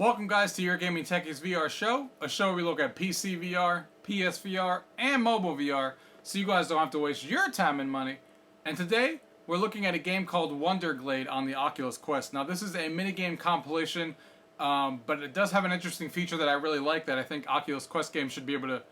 Welcome guys to Your Gaming Techies VR show, a show where we look at PC VR, PSVR, and mobile VR, so you guys don't have to waste your time and money. And today, we're looking at a game called Wonderglade on the Oculus Quest. Now this is a minigame compilation, but it does have an interesting feature that I really like that I think Oculus Quest games should be able to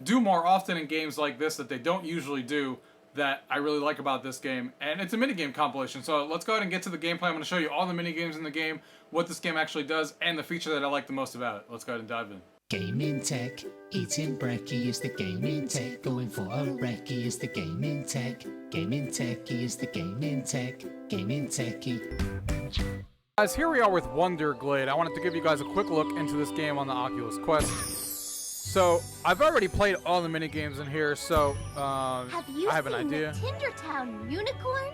do more often in games like this that they don't usually do, that I really like about this game. And it's a minigame compilation, so let's go ahead and get to the gameplay. I'm going to show you all the minigames in the game, what this game actually does, and the feature that I like the most about it. Let's go ahead and dive in. Gaming tech, eating brekkie is the gaming tech, going for a recce is the gaming tech, gaming techie is the gaming tech, gaming techie. Guys, here we are with Wonderglade. I wanted to give you guys a quick look into this game on the Oculus Quest. So, I've already played all the minigames in here, so I have an idea. The Tindertown unicorn?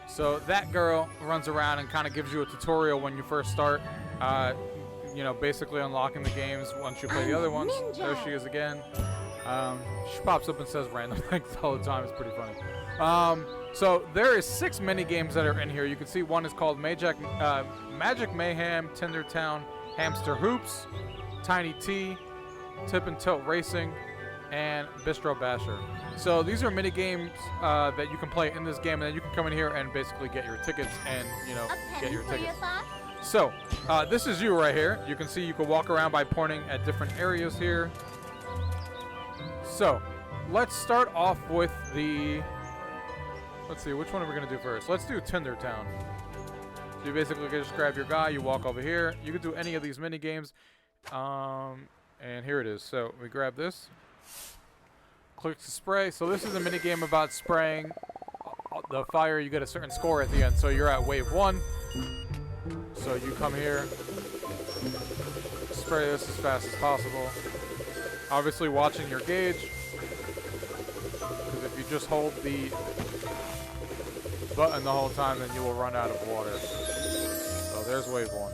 So that girl runs around and kind of gives you a tutorial when you first start. You know, basically unlocking the games once you play the other ones. Ninja. There she is again. She pops up and says random things all the time. It's pretty funny. So there is 6 mini games that are in here. You can see one is called Magic Mayhem, Tindertown, Hamster Hoops, Tiny T, Tip and Tilt Racing, and Bistro Basher. So these are mini games that you can play in this game, and then you can come in here and basically get your tickets and, you know, get your tickets. So this is you right here. You can see you can walk around by pointing at different areas here. So let's start off with the, let's see, which one are we going to do first? Let's do Tindertown. So you basically just grab your guy, you walk over here. You can do any of these mini games. And here it is. So we grab this. Click to spray. So this is a mini game about spraying the fire. You get a certain score at the end. So you're at wave 1. So you come here, spray this as fast as possible. Obviously watching your gauge, because if you just hold the button the whole time, then you will run out of water. So there's wave 1.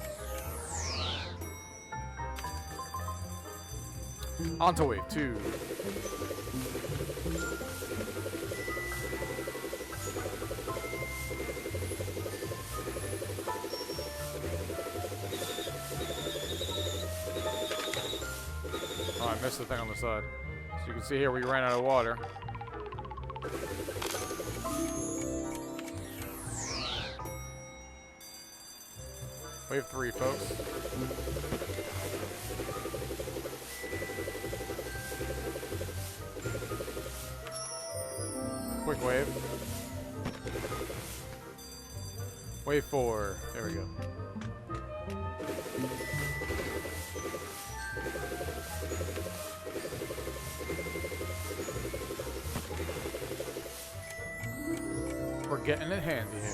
On to wave 2. Oh, I missed the thing on the side. So you can see here we ran out of water. Wave 3, folks. Quick wave. Wave 4. There we go. We're getting it handy here.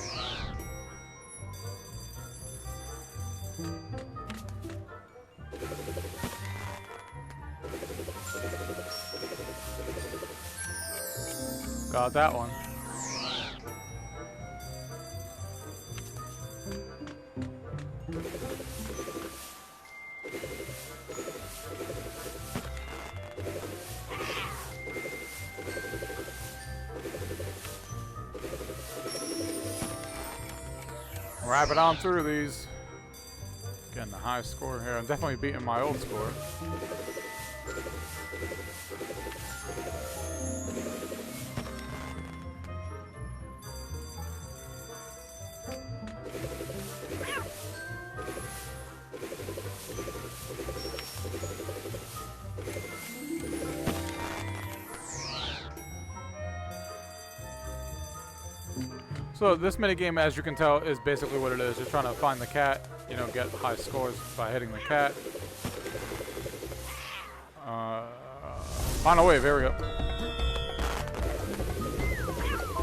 Got that one. Wrap it on through these. Getting the high score here. I'm definitely beating my old score. So this minigame, as you can tell, is basically what it is. You're trying to find the cat, you know, get high scores by hitting the cat. Final wave, here we go.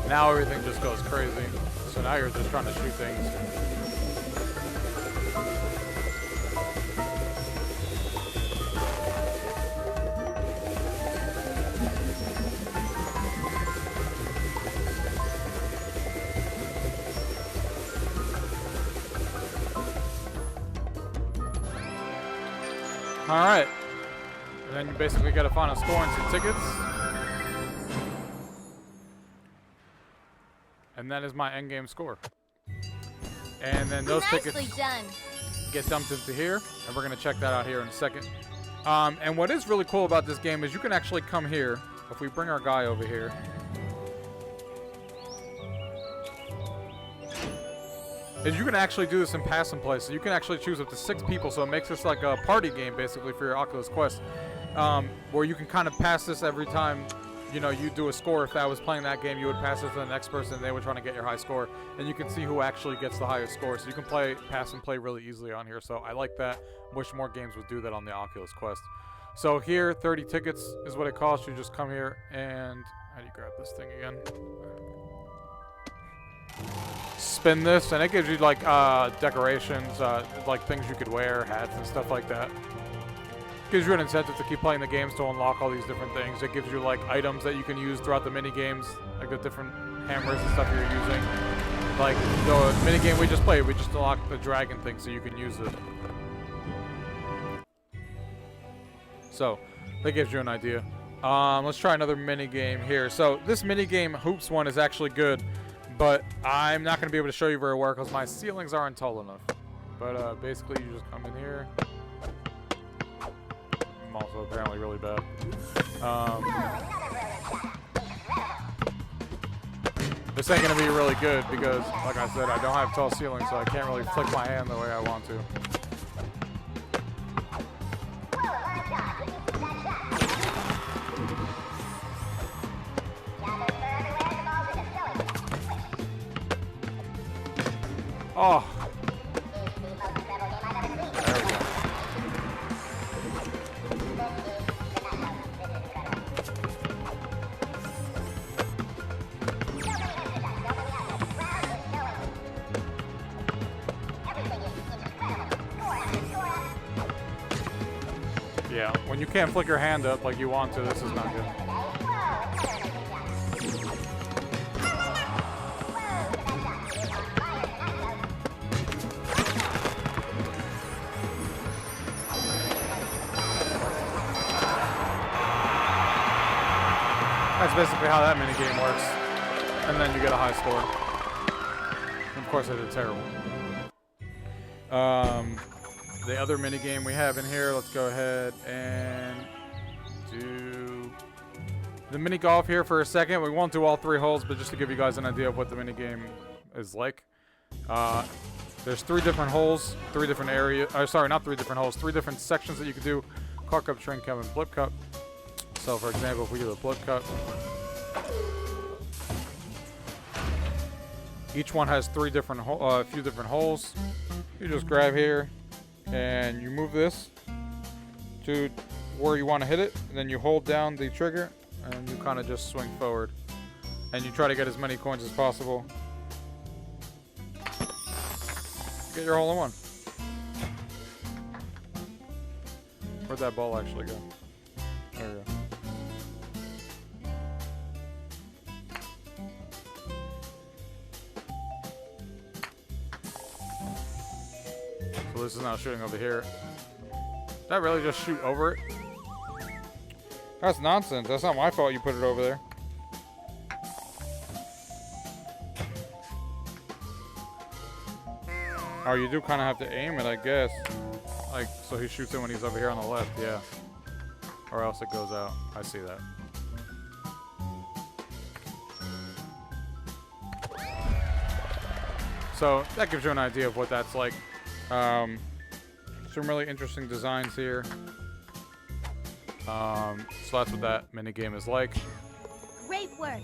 Now everything just goes crazy. So now you're just trying to shoot things. Alright, and then you basically get a final score and some tickets. And that is my endgame score. And then those Nicely tickets. done. get dumped into here, and we're going to check that out here in a second. And what is really cool about this game is you can actually come here. If we bring our guy over here. Is you can actually do this in pass and play. So you can actually choose up to 6 people. So it makes this like a party game, basically, for your Oculus Quest. Where you can kind of pass this every time, you know, you do a score. If I was playing that game, you would pass it to the next person, and they would try to get your high score. And you can see who actually gets the highest score. So you can pass and play really easily on here. So I like that. Wish more games would do that on the Oculus Quest. So here, 30 tickets is what it costs. You just come here and... How do you grab this thing again? Spin this, and it gives you like decorations, like things you could wear, hats and stuff like that. Gives you an incentive to keep playing the games to unlock all these different things. It gives you like items that you can use throughout the mini games, like the different hammers and stuff you're using. Like the mini game we just played, we just unlocked the dragon thing, so you can use it. So that gives you an idea. Let's try another mini game here. So this mini game hoops one is actually good. But I'm not going to be able to show you very well because my ceilings aren't tall enough. But basically, you just come in here. I'm also apparently really bad. This ain't going to be really good because, like I said, I don't have tall ceilings, so I can't really flick my hand the way I want to. Oh. There we go. Yeah, when you can't flick your hand up like you want to, this is not good. That's basically how that minigame works. And then you get a high score. And of course I did terrible. The other minigame we have in here, let's go ahead and do the mini golf here for a second. We won't do all 3 holes, but just to give you guys an idea of what the minigame is like. There's 3 different holes, 3 different areas. Sorry, not 3 different holes, 3 different sections that you can do. Car cup, train cup, and blip cup. So, for example, if we do the blip cup, each one has 3 different, a few different holes. You just grab here, and you move this to where you want to hit it, and then you hold down the trigger, and you kind of just swing forward, and you try to get as many coins as possible. Get your hole in one. Where'd that ball actually go? There we go. So this is now shooting over here. Did that really just shoot over it? That's nonsense. That's not my fault you put it over there. Oh, you do kind of have to aim it, I guess. Like, so he shoots it when he's over here on the left, yeah. Or else it goes out. I see that. So that gives you an idea of what that's like. Some really interesting designs here. So that's what that minigame is like. Great work.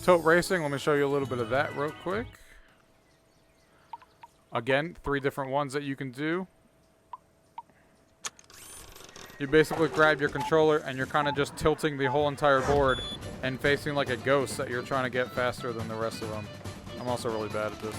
Tote racing, let me show you a little bit of that real quick. Again, 3 different ones that you can do. You basically grab your controller and you're kind of just tilting the whole entire board and facing like a ghost that you're trying to get faster than the rest of them. I'm also really bad at this.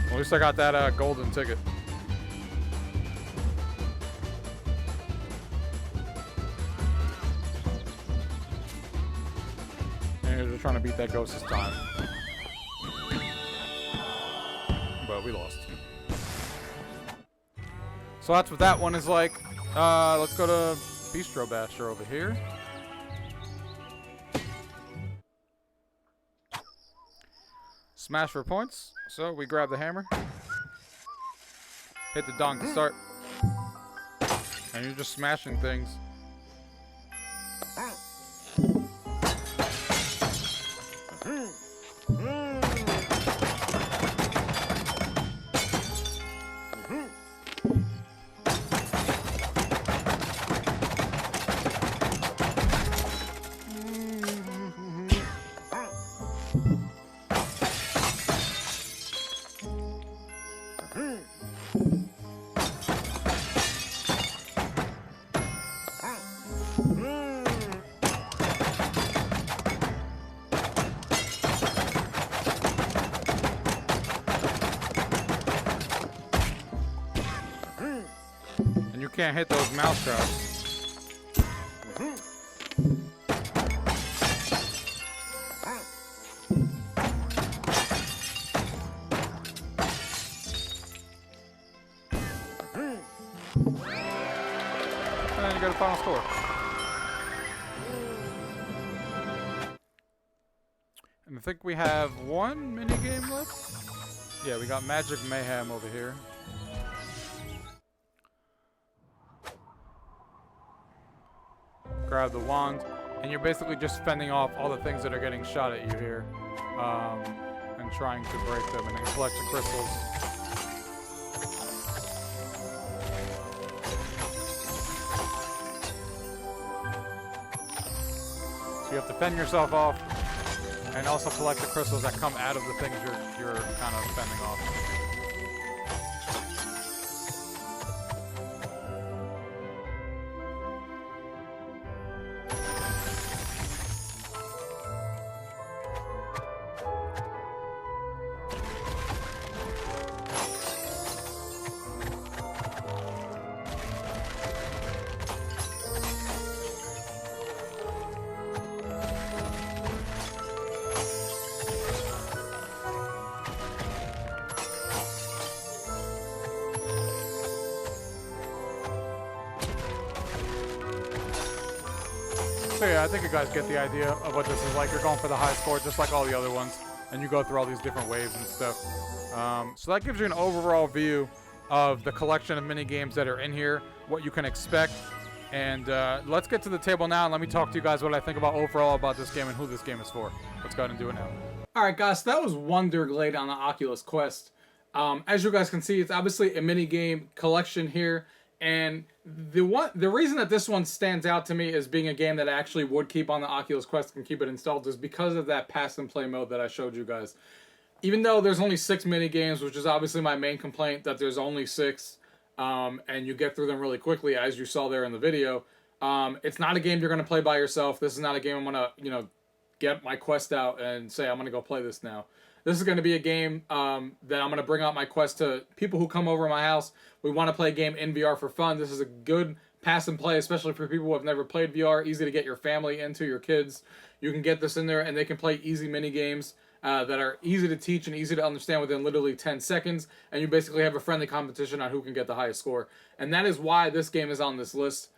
At least I got that golden ticket. And you're just trying to beat that ghost this time. But we lost. So that's what that one is like. Let's go to Bistro Basher over here. Smash for points. So we grab the hammer. Hit the donk to start. And you're just smashing things. And you can't hit those mouse traps. And you got a final score. And I think we have one mini game left. Yeah, we got Magic Mayhem over here. Grab the wand, and you're basically just fending off all the things that are getting shot at you here, and trying to break them, and then collect the crystals. So you have to fend yourself off, and also collect the crystals that come out of the things you're kind of fending off. So yeah, I think you guys get the idea of what this is like. You're going for the high score just like all the other ones, and you go through all these different waves and stuff. So that gives you an overall view of the collection of mini games that are in here, what you can expect. And let's get to the table now, and let me talk to you guys what I think about overall about this game and who this game is for. Let's go ahead and do it now. Alright guys, so that was Wonderglade on the Oculus Quest. As you guys can see, it's obviously a mini game collection here. And the reason that this one stands out to me as being a game that I actually would keep on the Oculus Quest and keep it installed is because of that pass and play mode that I showed you guys. Even though there's only 6 mini games, which is obviously my main complaint, that there's only 6, and you get through them really quickly, as you saw there in the video. It's not a game you're going to play by yourself. This is not a game I'm going to, get my Quest out and say I'm going to go play this now. This is going to be a game that I'm going to bring out my Quest to people who come over to my house. We want to play a game in VR for fun. This is a good pass and play, especially for people who have never played VR. Easy to get your family into, your kids. You can get this in there, and they can play easy mini games that are easy to teach and easy to understand within literally 10 seconds. And you basically have a friendly competition on who can get the highest score. And that is why this game is on this list.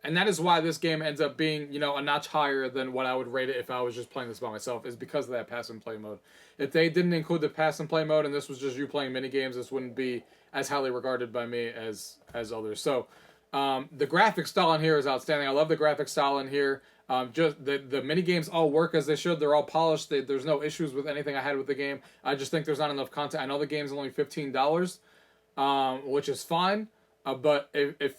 And that is why this game ends up being, a notch higher than what I would rate it if I was just playing this by myself, is because of that pass and play mode. If they didn't include the pass and play mode and this was just you playing mini games, this wouldn't be as highly regarded by me as others. So, the graphic style in here is outstanding. I love the graphic style in here. Just the mini games all work as they should. They're all polished. There's no issues with anything I had with the game. I just think there's not enough content. I know the game's only $15, which is fine. But if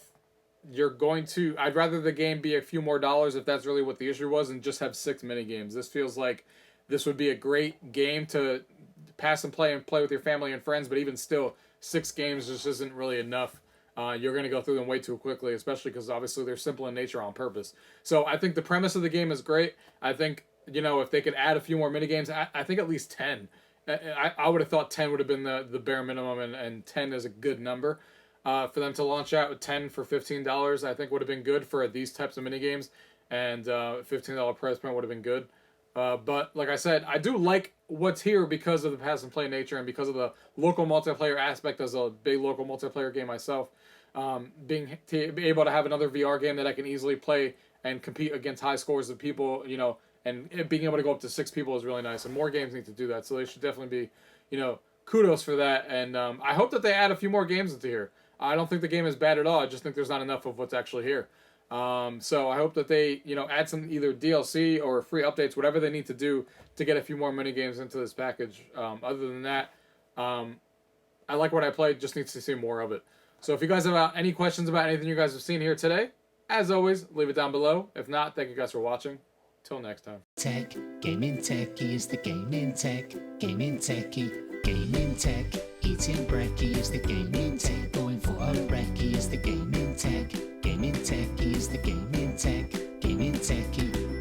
you're going to, I'd rather the game be a few more dollars if that's really what the issue was, and just have 6 mini games. This feels like this would be a great game to pass and play with your family and friends, but even still, 6 games just isn't really enough. You're going to go through them way too quickly, especially because obviously they're simple in nature on purpose. So I think the premise of the game is great. I think, if they could add a few more mini games, I think at least 10. I would have thought 10 would have been the bare minimum, and 10 is a good number. For them to launch out with 10 for $15, I think would have been good for these types of mini games, and $15 price point would have been good. But like I said, I do like what's here because of the pass and play nature and because of the local multiplayer aspect as a big local multiplayer game myself. Be able to have another VR game that I can easily play and compete against high scores of people, and it being able to go up to 6 people is really nice. And more games need to do that, so they should definitely be, kudos for that. And I hope that they add a few more games into here. I don't think the game is bad at all. I just think there's not enough of what's actually here. So I hope that they, add some either DLC or free updates, whatever they need to do to get a few more mini games into this package. Other than that, I like what I played. Just needs to see more of it. So if you guys have any questions about anything you guys have seen here today, as always, leave it down below. If not, thank you guys for watching. Till next time. Tech, gaming techie is the gaming tech. Gaming techie, gaming tech. Eating brekkie is the gaming tech. Going for a recce is the gaming tech. Gaming techie is the gaming tech. Gaming techie.